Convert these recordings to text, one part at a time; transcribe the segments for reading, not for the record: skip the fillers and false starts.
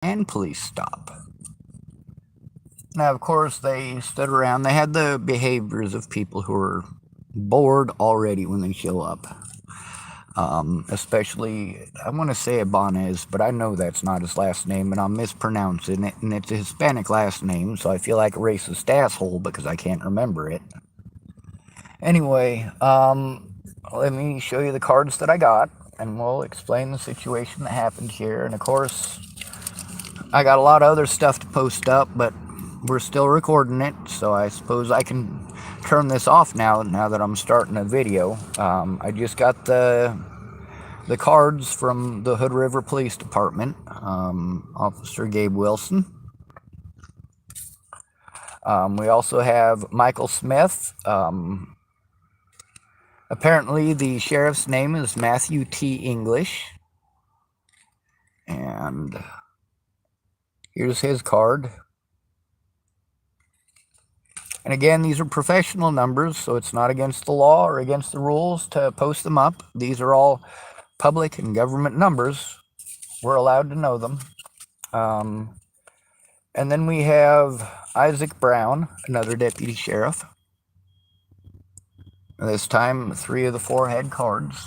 and police stop. Now, of course, they stood around. They had the behaviors of people who are bored already when they show up. Especially, I want to say Ibanez, but I know that's not his last name, and I'm mispronouncing it, and it's a Hispanic last name, so I feel like a racist asshole because I can't remember it. Anyway, let me show you the cards that I got, and we'll explain the situation that happened here. And of course, I got a lot of other stuff to post up, but we're still recording it, so I suppose I can turn this off now that I'm starting a video. I just got the cards from the Hood River Police Department, Officer Gabe Wilson. We also have Michael Smith. Apparently, the sheriff's name is Matthew T. English. And here's his card. And again, these are professional numbers, so it's not against the law or against the rules to post them up. These are all public and government numbers. We're allowed to know them. And then we have Isaac Brown, another deputy sheriff. This time, 3 of the 4 had cards.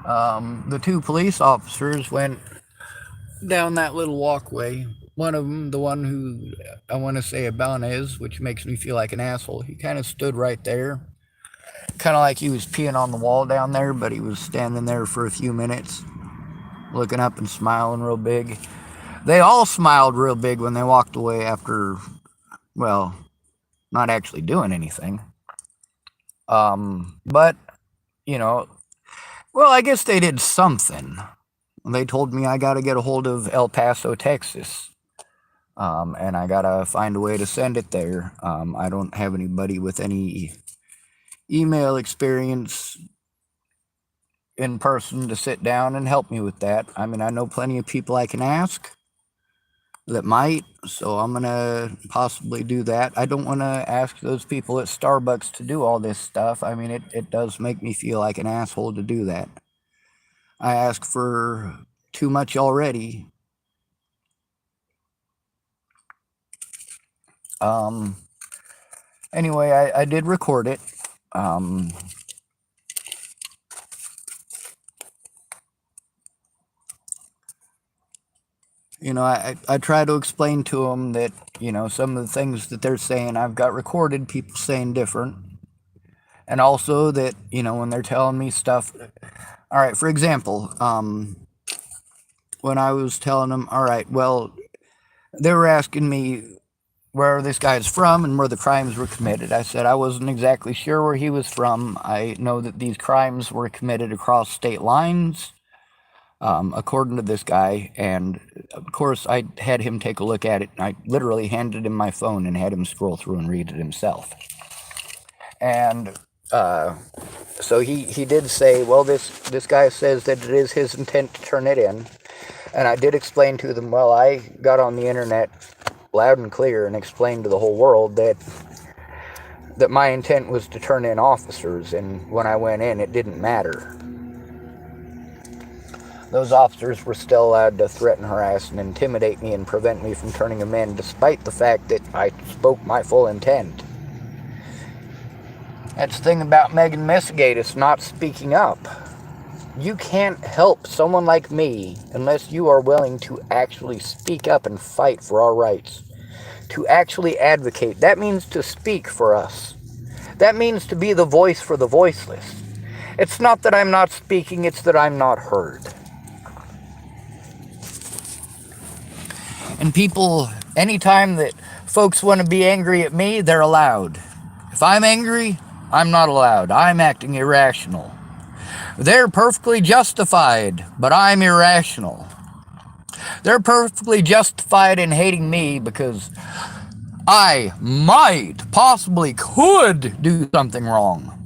The 2 police officers went down that little walkway. One of them, the one who I want to say Ibanez, which makes me feel like an asshole, he kind of stood right there. Kind of like he was peeing on the wall down there, but he was standing there for a few minutes, looking up and smiling real big. They all smiled real big when they walked away after, well, not actually doing anything. But, you know, well, I guess they did something. They told me I got to get a hold of El Paso, Texas. And I got to find a way to send it there. I don't have anybody with any email experience in person to sit down and help me with that. I mean, I know plenty of people I can ask that might, so I'm going to possibly do that. I don't want to ask those people at Starbucks to do all this stuff. I mean, it does make me feel like an asshole to do that. I ask for too much already. Anyway, I did record it. You know, I try to explain to them that, you know, some of the things that they're saying I've got recorded, people saying different. And also that, you know, when they're telling me stuff. All right, for example, when I was telling them, all right, well, they were asking me where this guy's from and where the crimes were committed. I said I wasn't exactly sure where he was from. I know that these crimes were committed across state lines, according to this guy. And of course, I had him take a look at it. I literally handed him my phone and had him scroll through and read it himself. And so he did say, well, this guy says that it is his intent to turn it in. And I did explain to them, well, I got on the internet loud and clear and explained to the whole world that my intent was to turn in officers, and when I went in, it didn't matter. Those officers were still allowed to threaten, harass, and intimidate me and prevent me from turning them in, despite the fact that I spoke my full intent. That's the thing about Megan Messigatis not speaking up. You can't help someone like me unless you are willing to actually speak up and fight for our rights. To actually advocate. That means to speak for us. That means to be the voice for the voiceless. It's not that I'm not speaking, it's that I'm not heard. And people, anytime that folks want to be angry at me, they're allowed. If I'm angry, I'm not allowed. I'm acting irrational. They're perfectly justified, but I'm irrational. They're perfectly justified in hating me because I might, possibly could do something wrong.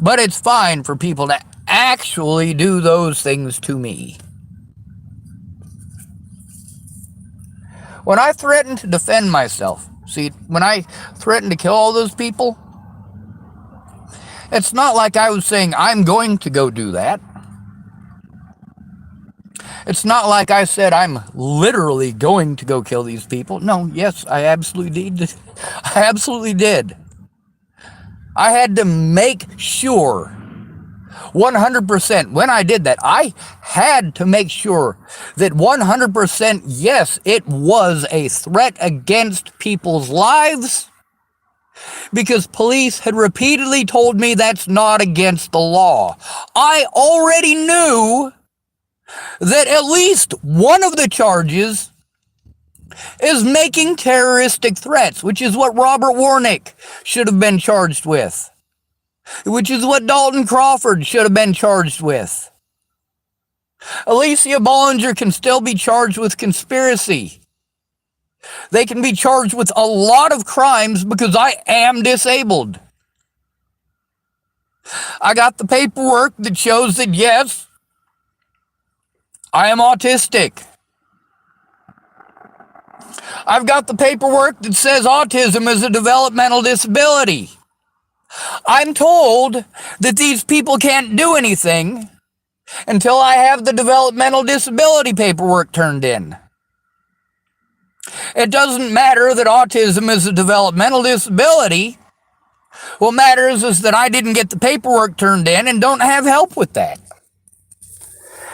But it's fine for people to actually do those things to me. When I threatened to defend myself, see, when I threatened to kill all those people, it's not like I was saying I'm going to go do that. It's not like I said I'm literally going to go kill these people. No, yes, I absolutely did. I absolutely did. I had to make sure 100% when I did that. I had to make sure that 100% yes, it was a threat against people's lives, because police had repeatedly told me that's not against the law. I already knew that at least one of the charges is making terroristic threats, which is what Robert Warnick should have been charged with, which is what Dalton Crawford should have been charged with. Alicia Bollinger can still be charged with conspiracy. They can be charged with a lot of crimes because I am disabled. I got the paperwork that shows that, yes, I am autistic. I've got the paperwork that says autism is a developmental disability. I'm told that these people can't do anything until I have the developmental disability paperwork turned in. It doesn't matter that autism is a developmental disability. What matters is that I didn't get the paperwork turned in and don't have help with that.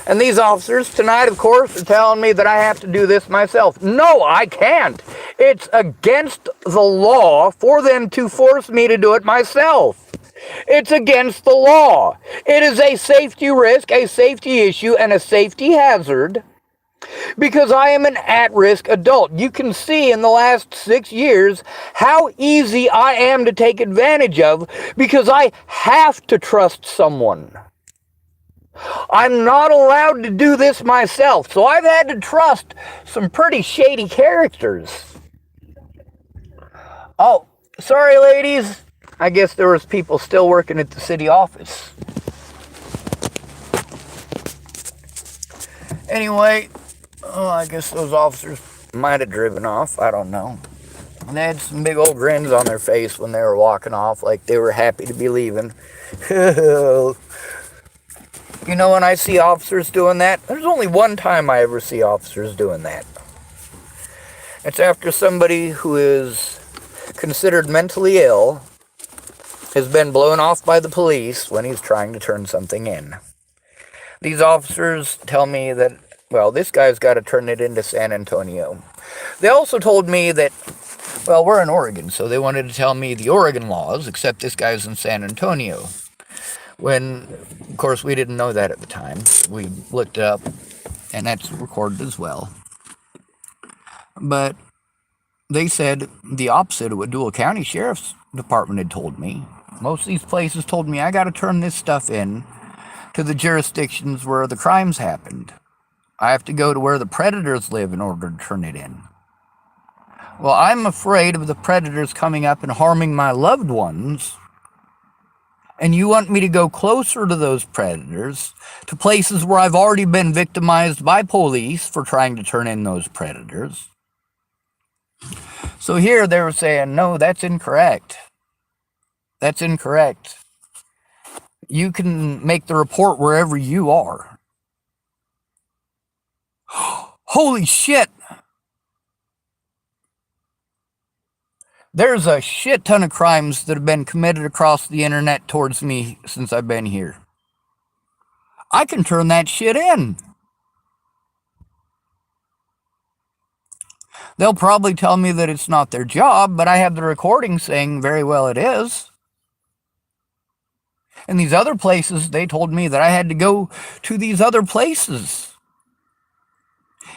And these officers tonight, of course, are telling me that I have to do this myself. No, I can't. It's against the law for them to force me to do it myself. It's against the law. It is a safety risk, a safety issue, and a safety hazard, because I am an at-risk adult. You can see in the last 6 years how easy I am to take advantage of, because I have to trust someone. I'm not allowed to do this myself, so I've had to trust some pretty shady characters. Oh, sorry ladies. I guess there was people still working at the city office. Anyway, I guess those officers might have driven off. I don't know. And they had some big old grins on their face when they were walking off, like they were happy to be leaving. You know, when I see officers doing that, there's only one time I ever see officers doing that. It's after somebody who is considered mentally ill has been blown off by the police when he's trying to turn something in. These officers tell me that, well, this guy's got to turn it into San Antonio. They also told me that, well, we're in Oregon, so they wanted to tell me the Oregon laws, except this guy's in San Antonio. When, of course, we didn't know that at the time. We looked it up, and that's recorded as well. But they said the opposite of what Dual County Sheriff's Department had told me. Most of these places told me I got to turn this stuff in to the jurisdictions where the crimes happened. I have to go to where the predators live in order to turn it in. Well, I'm afraid of the predators coming up and harming my loved ones. And you want me to go closer to those predators, to places where I've already been victimized by police for trying to turn in those predators. So here they were saying, no, that's incorrect. That's incorrect. You can make the report wherever you are. Holy shit! There's a shit ton of crimes that have been committed across the internet towards me since I've been here. I can turn that shit in. They'll probably tell me that it's not their job, but I have the recording saying very well it is. And these other places, they told me that I had to go to these other places.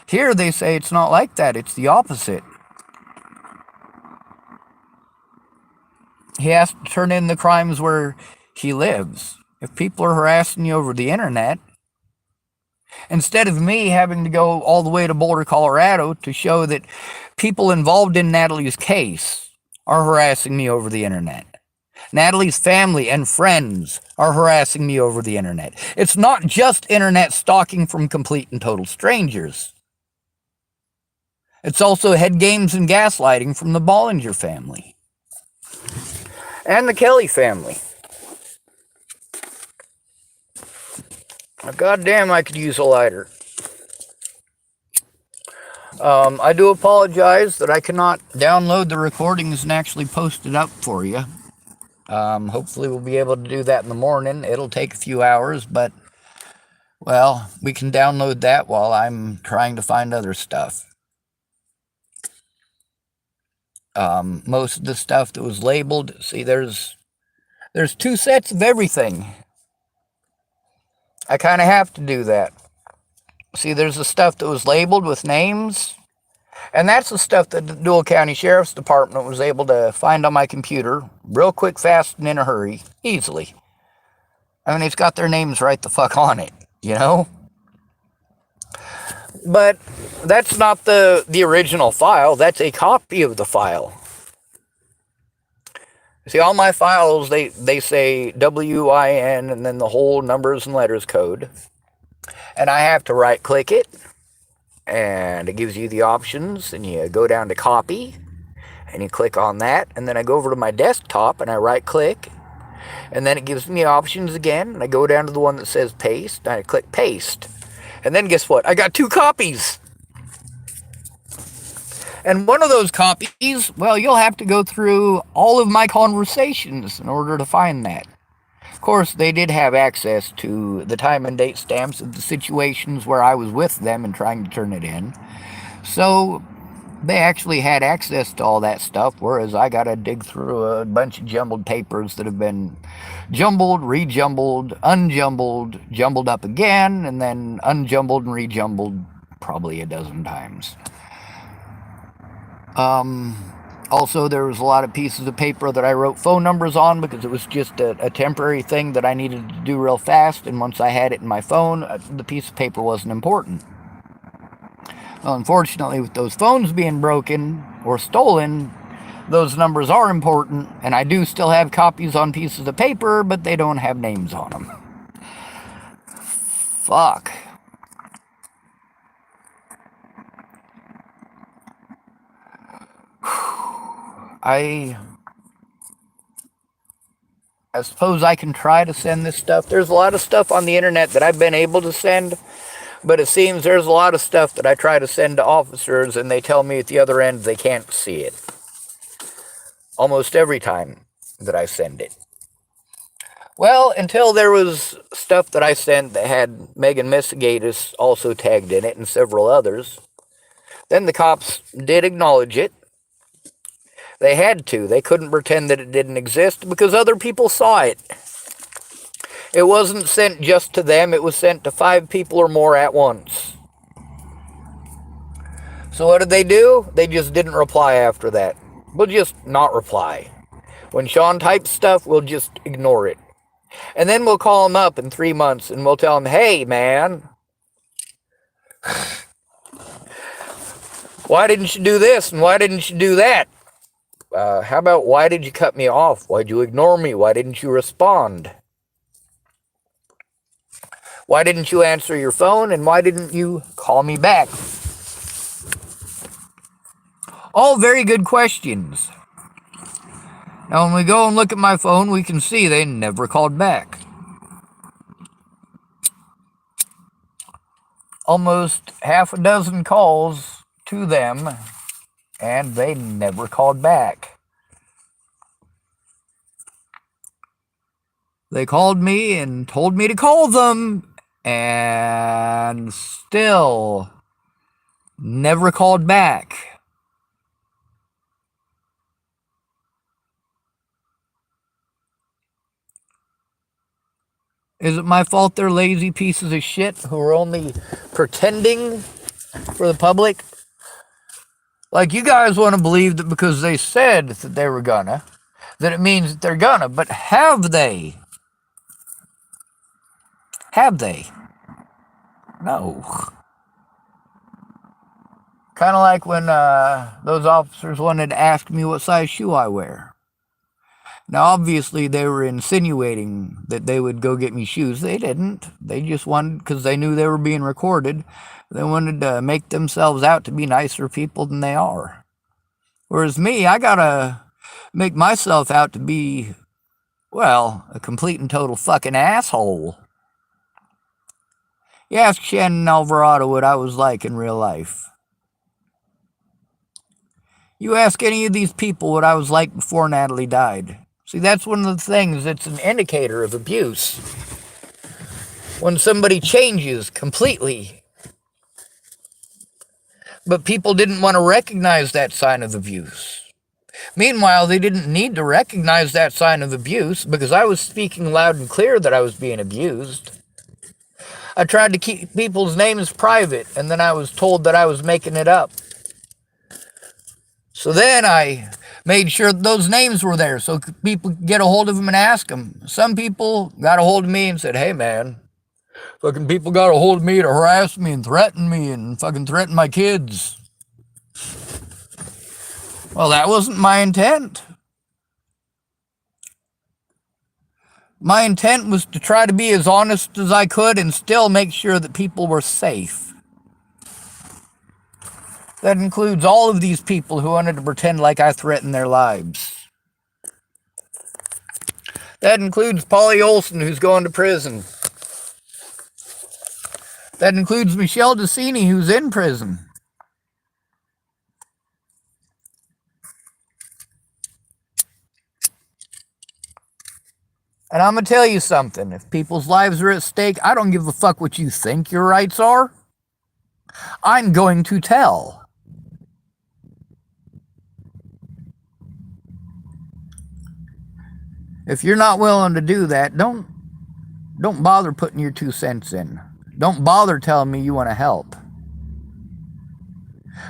Here they say it's not like that, it's the opposite. He has to turn in the crimes where he lives. If people are harassing you over the internet, instead of me having to go all the way to Boulder, Colorado to show that people involved in Natalie's case are harassing me over the internet. Natalie's family and friends are harassing me over the internet. It's not just internet stalking from complete and total strangers. It's also head games and gaslighting from the Bollinger family. And the Kelly family. Goddamn, I could use a lighter. I do apologize that I cannot download the recordings and actually post it up for you. Hopefully we'll be able to do that in the morning. It'll take a few hours, but, well, we can download that while I'm trying to find other stuff. Most of the stuff that was labeled, see, there's 2 sets of everything. I kind of have to do that. See, there's the stuff that was labeled with names, and that's the stuff that the Dual County Sheriff's Department was able to find on my computer real quick, fast, and in a hurry, easily. I mean, it's got their names right the fuck on it, you know? But that's not the original file. That's a copy of the file. See, all my files, they say WIN and then the whole numbers and letters code. And I have to right-click it. And it gives you the options. And you go down to copy. And you click on that. And then I go over to my desktop and I right-click. And then it gives me options again. And I go down to the one that says paste. And I click paste. And then guess what? I got 2 copies. And one of those copies, well, you'll have to go through all of my conversations in order to find that. Of course, they did have access to the time and date stamps of the situations where I was with them and trying to turn it in. So they actually had access to all that stuff, whereas I got to dig through a bunch of jumbled papers that have been jumbled, rejumbled, unjumbled, jumbled up again, and then unjumbled and rejumbled probably a dozen times. Also, there was a lot of pieces of paper that I wrote phone numbers on because it was just a temporary thing that I needed to do real fast, and once I had it in my phone, the piece of paper wasn't important. Well, unfortunately, with those phones being broken or stolen, those numbers are important, and I do still have copies on pieces of paper, but they don't have names on them. Fuck. I suppose I can try to send this stuff. There's a lot of stuff on the internet that I've been able to send, but it seems there's a lot of stuff that I try to send to officers and they tell me at the other end they can't see it. Almost every time that I send it. Well, until there was stuff that I sent that had Megan Misigatis also tagged in it and several others. Then the cops did acknowledge it. They had to. They couldn't pretend that it didn't exist because other people saw it. It wasn't sent just to them. It was sent to 5 people or more at once. So what did they do? They just didn't reply after that. We'll just not reply. When Sean types stuff, we'll just ignore it. And then we'll call him up in 3 months and we'll tell him, hey, man, why didn't you do this and why didn't you do that? How about why did you cut me off? Why'd you ignore me? Why didn't you respond? Why didn't you answer your phone and why didn't you call me back? All very good questions. Now, when we go and look at my phone, we can see they never called back. Almost half a dozen calls to them, and they never called back. They called me and told me to call them, and still never called back. Is it my fault they're lazy pieces of shit who are only pretending for the public? Like, you guys want to believe that because they said that they were gonna, that it means that they're gonna, but have they? Have they? No. Kind of like when those officers wanted to ask me what size shoe I wear. Now, obviously, they were insinuating that they would go get me shoes. They didn't. They just wanted, because they knew they were being recorded, they wanted to make themselves out to be nicer people than they are. Whereas me, I gotta make myself out to be, well, a complete and total fucking asshole. You ask Shannon Alvarado what I was like in real life. You ask any of these people what I was like before Natalie died. See, that's one of the things that's an indicator of abuse. When somebody changes completely, but people didn't want to recognize that sign of abuse. Meanwhile, they didn't need to recognize that sign of abuse because I was speaking loud and clear that I was being abused. I tried to keep people's names private, and then I was told that I was making it up. So then I made sure those names were there so people could get a hold of them and ask them. Some people got a hold of me and said, hey man, fucking people got a hold of me to harass me and threaten me and fucking threaten my kids. Well, that wasn't my intent. My intent was to try to be as honest as I could and still make sure that people were safe. That includes all of these people who wanted to pretend like I threatened their lives. That includes Polly Olson, who's going to prison. That includes Michelle Decini, who's in prison. And I'm going to tell you something. If people's lives are at stake, I don't give a fuck what you think your rights are. I'm going to tell. If you're not willing to do that, don't bother putting your 2 cents in. Don't bother telling me you want to help.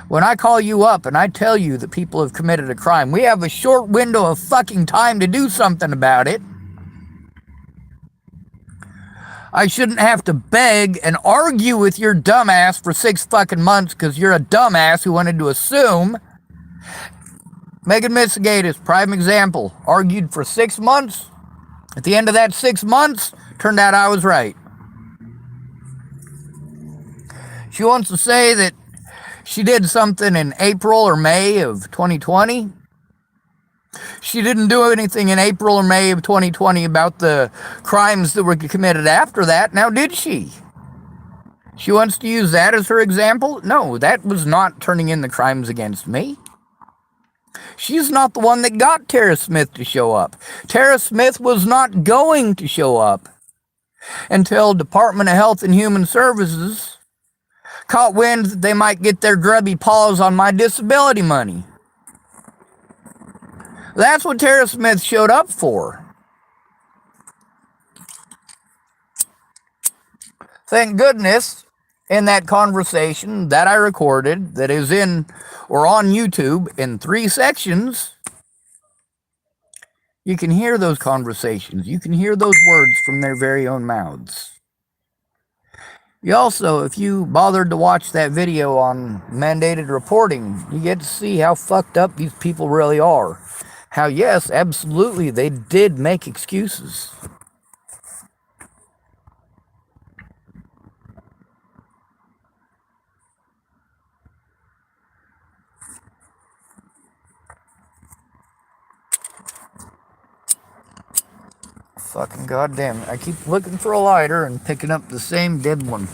When I call you up and I tell you that people have committed a crime, we have a short window of fucking time to do something about it. I shouldn't have to beg and argue with your dumbass for 6 fucking months because you're a dumbass who wanted to assume. Megan Mitsigatis, prime example, argued for 6 months. At the end of that 6 months, turned out I was right. She wants to say that she did something in April or May of 2020. She didn't do anything in April or May of 2020 about the crimes that were committed after that. Now, did she? She wants to use that as her example? No, that was not turning in the crimes against me. She's not the one that got Tara Smith to show up. Tara Smith was not going to show up until Department of Health and Human Services caught wind that they might get their grubby paws on my disability money. That's what Tara Smith showed up for. Thank goodness, in that conversation that I recorded, that is in or on YouTube in 3 sections, you can hear those conversations. You can hear those words from their very own mouths. You also, if you bothered to watch that video on mandated reporting, you get to see how fucked up these people really are. How, yes, absolutely, they did make excuses. Fucking goddamn it. I keep looking for a lighter and picking up the same dead one.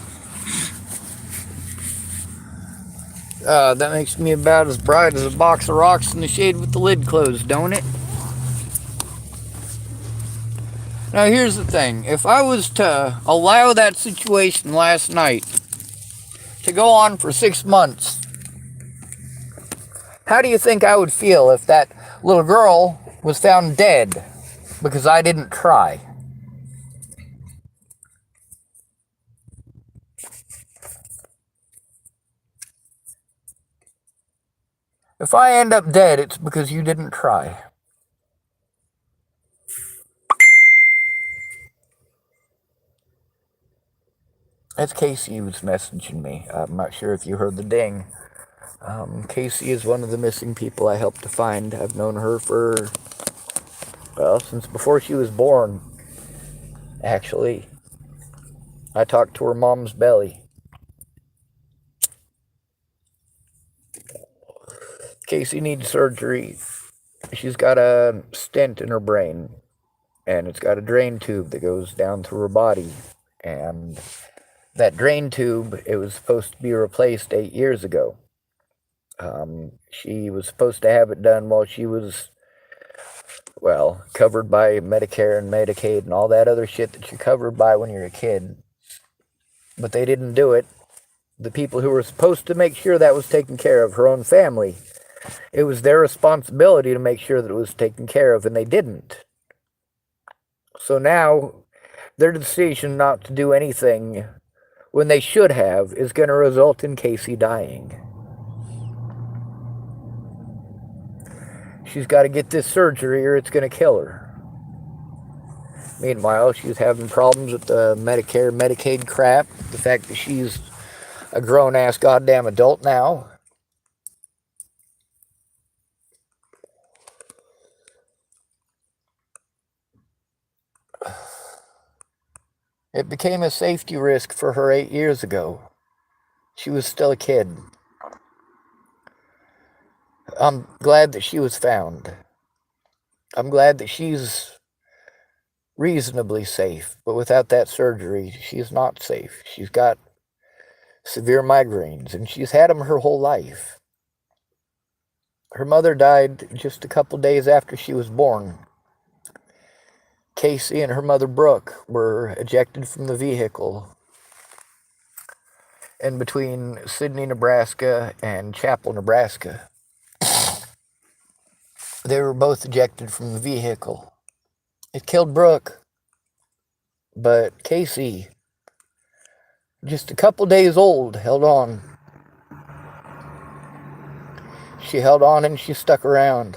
That makes me about as bright as a box of rocks in the shade with the lid closed, don't it? Now here's the thing. If I was to allow that situation last night to go on for 6 months, how do you think I would feel if that little girl was found dead because I didn't try? If I end up dead, it's because you didn't try. That's Casey who's messaging me. I'm not sure if you heard the ding. Casey is one of the missing people I helped to find. I've known her for, well, since before she was born, actually. I talked to her mom's belly. Casey needs surgery. She's got a stent in her brain, and it's got a drain tube that goes down through her body. And that drain tube, it was supposed to be replaced 8 years ago. She was supposed to have it done while she was, well, covered by Medicare and Medicaid and all that other shit that you're covered by when you're a kid. But they didn't do it. The people who were supposed to make sure that was taken care of, her own family, it was their responsibility to make sure that it was taken care of, and they didn't. So now, their decision not to do anything when they should have is going to result in Casey dying. She's got to get this surgery or it's going to kill her. Meanwhile, she's having problems with the Medicare, Medicaid crap. The fact that she's a grown-ass goddamn adult now. It became a safety risk for her 8 years ago. She was still a kid. I'm glad that she was found. I'm glad that she's reasonably safe, but without that surgery, she's not safe. She's got severe migraines, and she's had them her whole life. Her mother died just a couple days after she was born. Casey and her mother, Brooke, were ejected from the vehicle in between Sidney, Nebraska and Chapel, Nebraska. They were both ejected from the vehicle. It killed Brooke, but Casey, just a couple days old, held on. She held on and she stuck around.